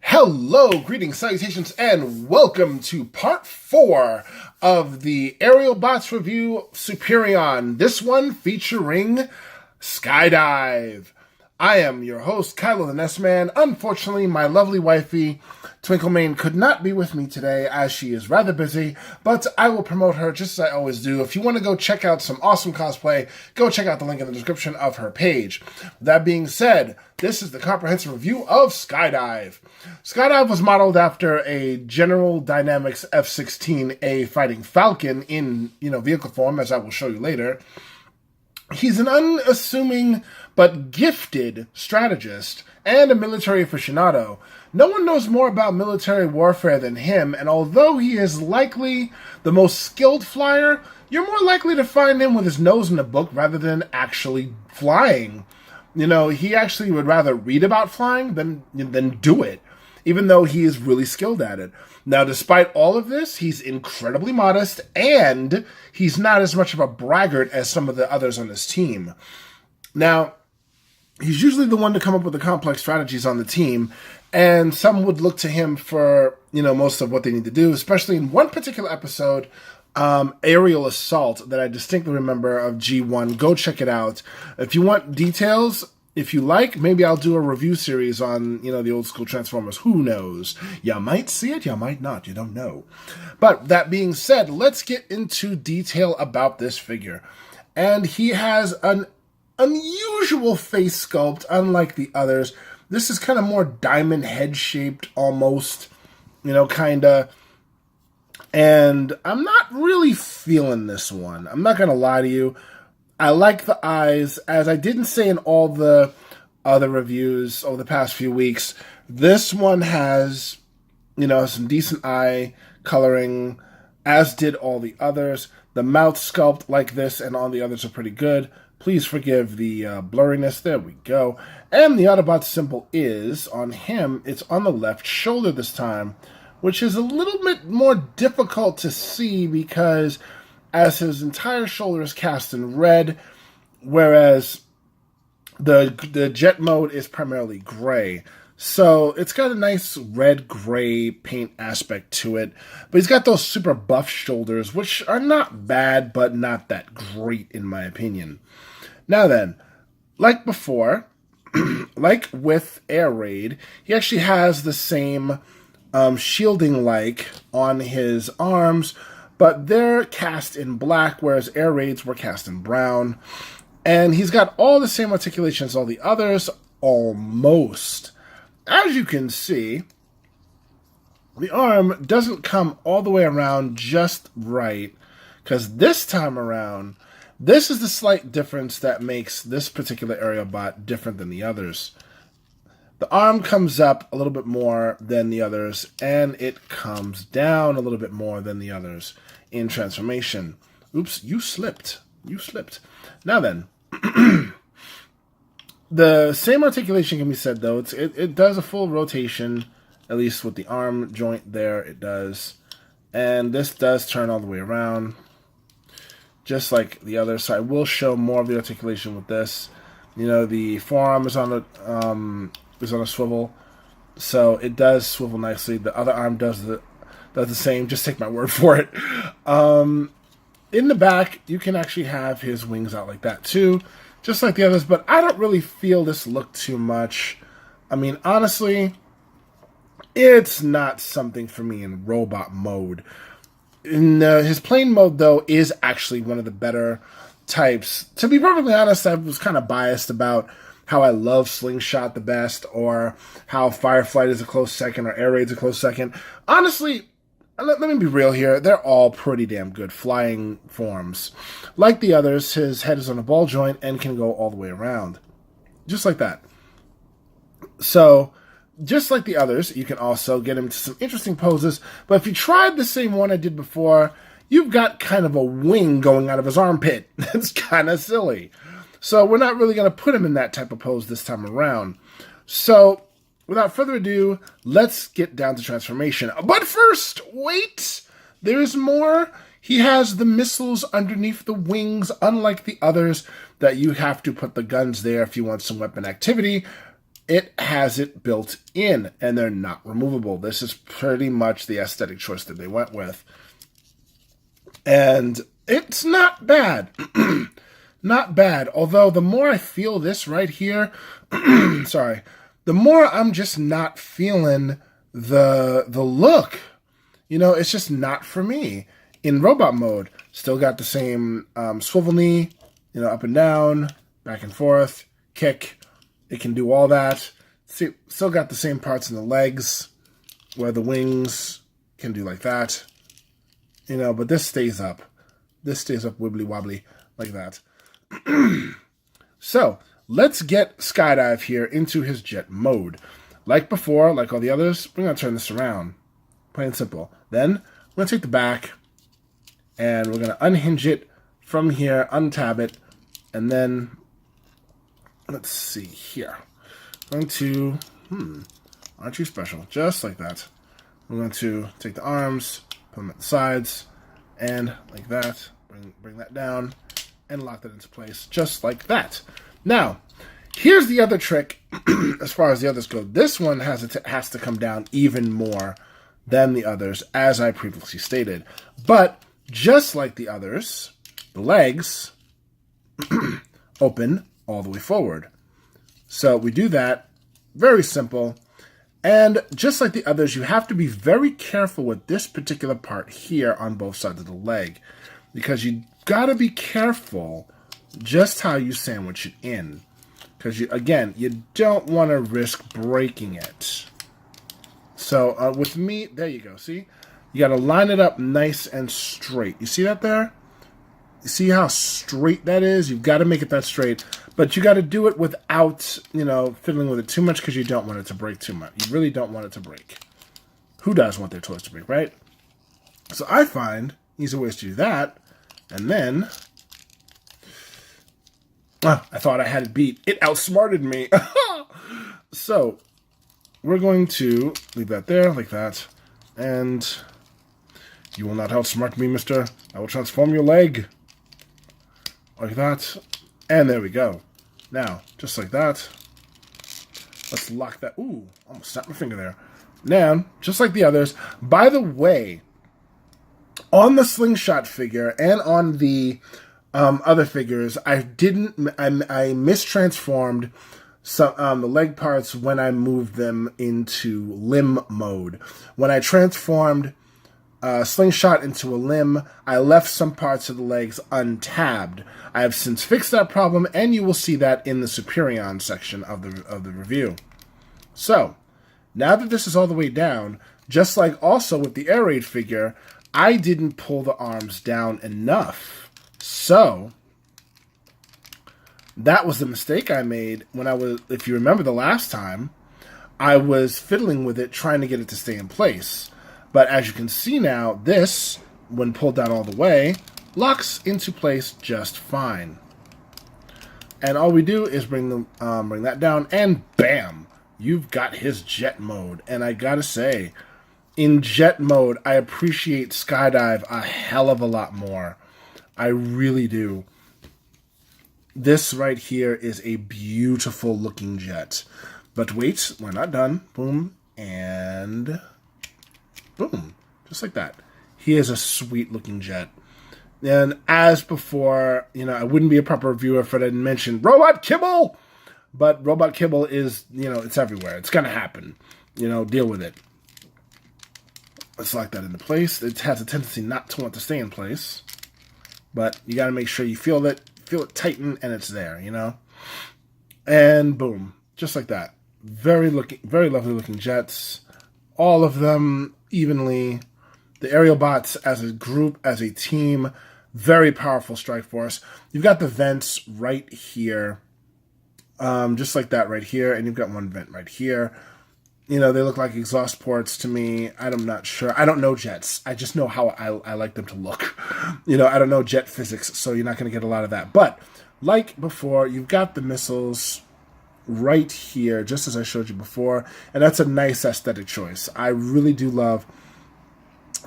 Hello, greetings, salutations, and welcome to part 4 of the Aerial Bots review Superion. This one featuring Skydive. I am your host, Kylo the NESMAN. Unfortunately, my lovely wifey, TwinkleMane, could not be with me today as she is rather busy, but I will promote her just as I always do. If you want to go check out some awesome cosplay, go check out the link in the description of her page. That being said, this is the comprehensive review of Skydive. Skydive was modeled after a General Dynamics F-16A Fighting Falcon in, vehicle form, as I will show you later. He's an unassuming but gifted strategist and a military aficionado. No one knows more about military warfare than him, and although he is likely the most skilled flyer, you're more likely to find him with his nose in a book rather than actually flying. He actually would rather read about flying than do it, even though he is really skilled at it. Now, despite all of this, he's incredibly modest, and he's not as much of a braggart as some of the others on his team. Now, he's usually the one to come up with the complex strategies on the team, and some would look to him for, most of what they need to do, especially in one particular episode, Aerial Assault, that I distinctly remember of G1. Go check it out. If you want details, if you like, maybe I'll do a review series on, the old school Transformers. Who knows? You might see it, you might not. You don't know. But that being said, let's get into detail about this figure. And he has an unusual face sculpt, unlike the others. This is kind of more diamond head shaped almost, kind of. And I'm not really feeling this one. I'm not going to lie to you. I like the eyes. As I didn't say in all the other reviews over the past few weeks, this one has, some decent eye coloring, as did all the others. The mouth sculpt like this and all the others are pretty good. Please forgive the blurriness. There we go. And the Autobot symbol is, on him, it's on the left shoulder this time, which is a little bit more difficult to see because as his entire shoulder is cast in red, whereas the jet mode is primarily gray. So it's got a nice red-gray paint aspect to it. But he's got those super buff shoulders, which are not bad, but not that great in my opinion. Now then, like before, like with Air Raid, he actually has the same shielding-like on his arms, but they're cast in black, whereas Air Raids were cast in brown. And he's got all the same articulation as all the others, almost. As you can see, the arm doesn't come all the way around just right, because this time around, this is the slight difference that makes this particular aerial bot different than the others. The arm comes up a little bit more than the others, and it comes down a little bit more than the others in transformation. Oops, you slipped. You slipped. Now then, the same articulation can be said, though. It does a full rotation, at least with the arm joint there, it does. And this does turn all the way around, just like the other. So I will show more of the articulation with this. The forearm is on a swivel, so it does swivel nicely. The other arm does the same. Just take my word for it. In the back, you can actually have his wings out like that too, just like the others, but I don't really feel this look too much. I mean, honestly, it's not something for me in robot mode. His plane mode, though, is actually one of the better types. To be perfectly honest, I was kind of biased about how I love Slingshot the best, or how Fireflight is a close second, or Air Raid's a close second. Honestly, let me be real here. They're all pretty damn good flying forms. Like the others, his head is on a ball joint and can go all the way around. Just like that. So, just like the others, you can also get him to some interesting poses. But if you tried the same one I did before, you've got kind of a wing going out of his armpit. That's kind of silly. So we're not really going to put him in that type of pose this time around. So, without further ado, let's get down to transformation. But first, wait! There's more. He has the missiles underneath the wings, unlike the others, that you have to put the guns there if you want some weapon activity. it has it built in, and they're not removable. This is pretty much the aesthetic choice that they went with. And it's not bad. Not bad. Although the more I feel this right here, sorry, the more I'm just not feeling the look. You know, it's just not for me. In robot mode, still got the same swivel knee, you know, up and down, back and forth, kick. It can do all that. See, still got the same parts in the legs, where the wings can do like that. You know, but this stays up. This stays up wibbly wobbly like that. So, let's get Skydive here into his jet mode. Like before, like all the others, we're going to turn this around. Plain and simple. Then, we're going to take the back, and we're going to unhinge it from here, untab it, and then, let's see here. I'm going to, aren't you special? Just like that. We're going to take the arms, put them at the sides, and like that, bring that down, and lock that into place, just like that. Now, here's the other trick, as far as the others go. This one has to come down even more than the others, as I previously stated. But, just like the others, the legs open all the way forward. So, we do that, very simple. And just like the others, you have to be very careful with this particular part here on both sides of the leg. Because you gotta be careful just how you sandwich it in. Because, again, you don't want to risk breaking it. So, with me, there you go, see? You gotta line it up nice and straight. You see that there? You see how straight that is? You've got to make it that straight. But you got to do it without, you know, fiddling with it too much because you don't want it to break too much. You really don't want it to break. Who does want their toys to break, right? So I find easy ways to do that. And then, I thought I had it beat. It outsmarted me. So, we're going to leave that there, like that. And you will not outsmart me, mister. I will transform your leg. Like that. And there we go. Now, just like that. Let's lock that. Ooh, almost snapped my finger there. Now, just like the others. By the way, on the slingshot figure and on the other figures, I mistransformed some the leg parts when I moved them into limb mode. When I transformed slingshot into a limb, I left some parts of the legs untabbed. I have since fixed that problem, and you will see that in the Superion section of the review. So, now that this is all the way down, just like also with the air raid figure, I didn't pull the arms down enough. So, that was the mistake I made when I was, if you remember the last time, I was fiddling with it, trying to get it to stay in place. But as you can see now, this, when pulled down all the way, locks into place just fine. And all we do is bring that down, and bam! You've got his jet mode. And I gotta say, in jet mode, I appreciate Skydive a hell of a lot more. I really do. This right here is a beautiful looking jet. But wait, we're not done. Boom, and boom. Just like that. He is a sweet looking jet. And as before, you know, I wouldn't be a proper reviewer if I didn't mention Robot Kibble! But Robot Kibble is, you know, it's everywhere. It's gonna happen. You know, deal with it. Let's lock that into place. It has a tendency not to want to stay in place. But you gotta make sure you feel it tighten, and it's there, you know? And boom. Just like that. Very lovely looking jets. All of them evenly. The aerial bots as a group, as a team, very powerful strike force. You've got the vents right here, just like that right here, and you've got one vent right here. You know, they look like exhaust ports to me. I'm not sure. I don't know jets. I just know how I like them to look. You know, I don't know jet physics, so you're not going to get a lot of that. But, like before, you've got the missiles right here, just as I showed you before, and that's a nice aesthetic choice. I really do love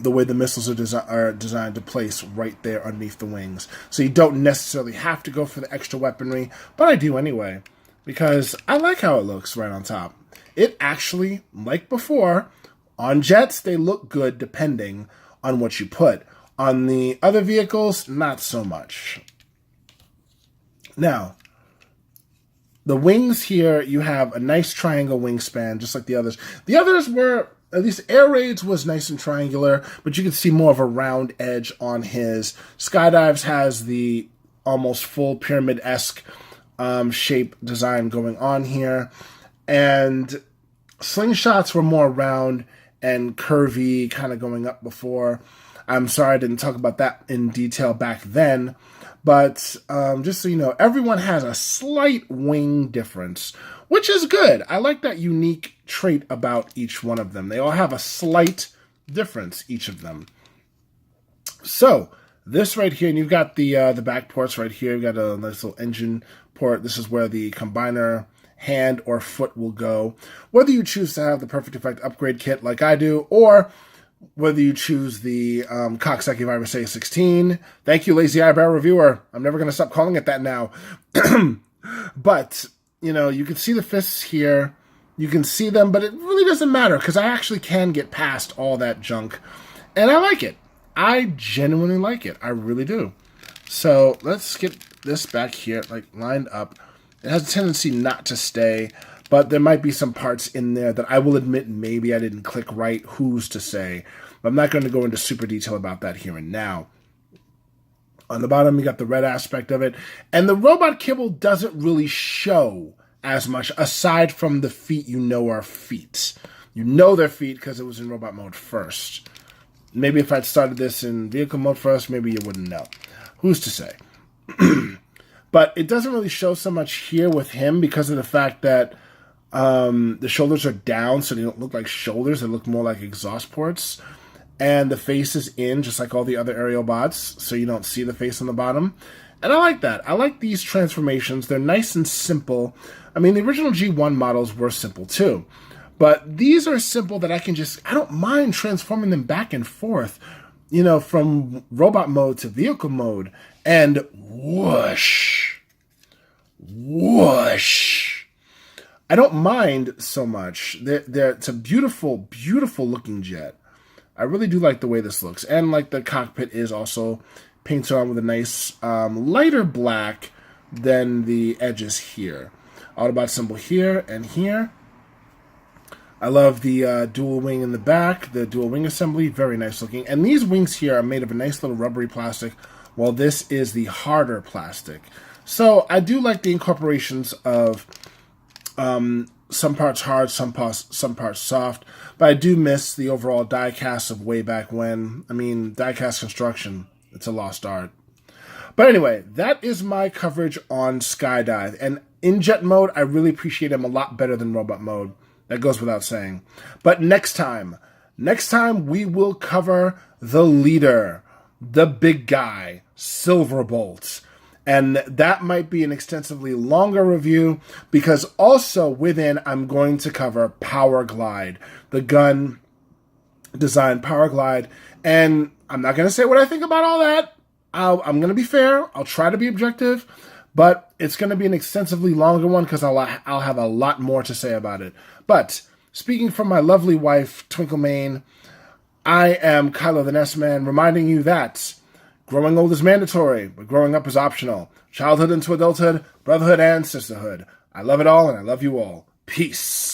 the way the missiles are designed to place right there underneath the wings. So you don't necessarily have to go for the extra weaponry, but I do anyway. because I like how it looks right on top. It actually, like before, on jets, they look good depending on what you put. On the other vehicles, not so much. Now, the wings here, you have a nice triangle wingspan, just like the others. The others were, at least Air Raids was nice and triangular, but you can see more of a round edge on his. Skydives has the almost full pyramid-esque shape design going on here. And slingshots were more round and curvy, kind of going up before. I'm sorry I didn't talk about that in detail back then. But just so you know, everyone has a slight wing difference, which is good. I like that unique trait about each one of them. They all have a slight difference, each of them. So, this right here, and you've got the back ports right here. You've got a nice little engine port. This is where the combiner hand or foot will go. Whether you choose to have the Perfect Effect upgrade kit like I do, or whether you choose the Coxsackie Virus A16. Thank you, Lazy Eyebrow Reviewer. I'm never going to stop calling it that now. But, you know, you can see the fists here. You can see them, but it really doesn't matter because I actually can get past all that junk. And I like it. I genuinely like it. I really do. So let's get this back here, like lined up. It has a tendency not to stay, but there might be some parts in there that I will admit maybe I didn't click right. Who's to say? But I'm not going to go into super detail about that here and now. On the bottom, you got the red aspect of it. And the robot kibble doesn't really show as much, aside from the feet you know are feet. You know they're feet because it was in robot mode first. Maybe if I'd started this in vehicle mode first, maybe you wouldn't know. Who's to say? But it doesn't really show so much here with him because of the fact that the shoulders are down, so they don't look like shoulders. They look more like exhaust ports. And the face is in, just like all the other aerial bots, so you don't see the face on the bottom. And I like that. I like these transformations. They're nice and simple. I mean, the original G1 models were simple too. But these are simple that I don't mind transforming them back and forth, you know, from robot mode to vehicle mode. And whoosh, whoosh. I don't mind so much. It's a beautiful, beautiful looking jet. I really do like the way this looks. And like the cockpit is also painted on with a nice lighter black than the edges here. Autobot symbol here and here. I love the dual wing in the back, the dual wing assembly, very nice looking. And these wings here are made of a nice little rubbery plastic, while this is the harder plastic. So I do like the incorporations of some parts hard, some parts soft, but I do miss the overall die-cast of way back when. I mean, die-cast construction, it's a lost art. But anyway, that is my coverage on Skydive. And in jet mode, I really appreciate him a lot better than robot mode. That goes without saying. But next time we will cover the leader, the big guy, Silverbolt. And that might be an extensively longer review because also within I'm going to cover Power Glide, the gun design Power Glide. And I'm not going to say what I think about all that. I'm going to be fair. I'll try to be objective. But it's going to be an extensively longer one because I'll have a lot more to say about it. But speaking from my lovely wife, TwinkleMane, I am Kylo the NESMAN, reminding you that growing old is mandatory, but growing up is optional. Childhood into adulthood, brotherhood and sisterhood. I love it all, and I love you all. Peace.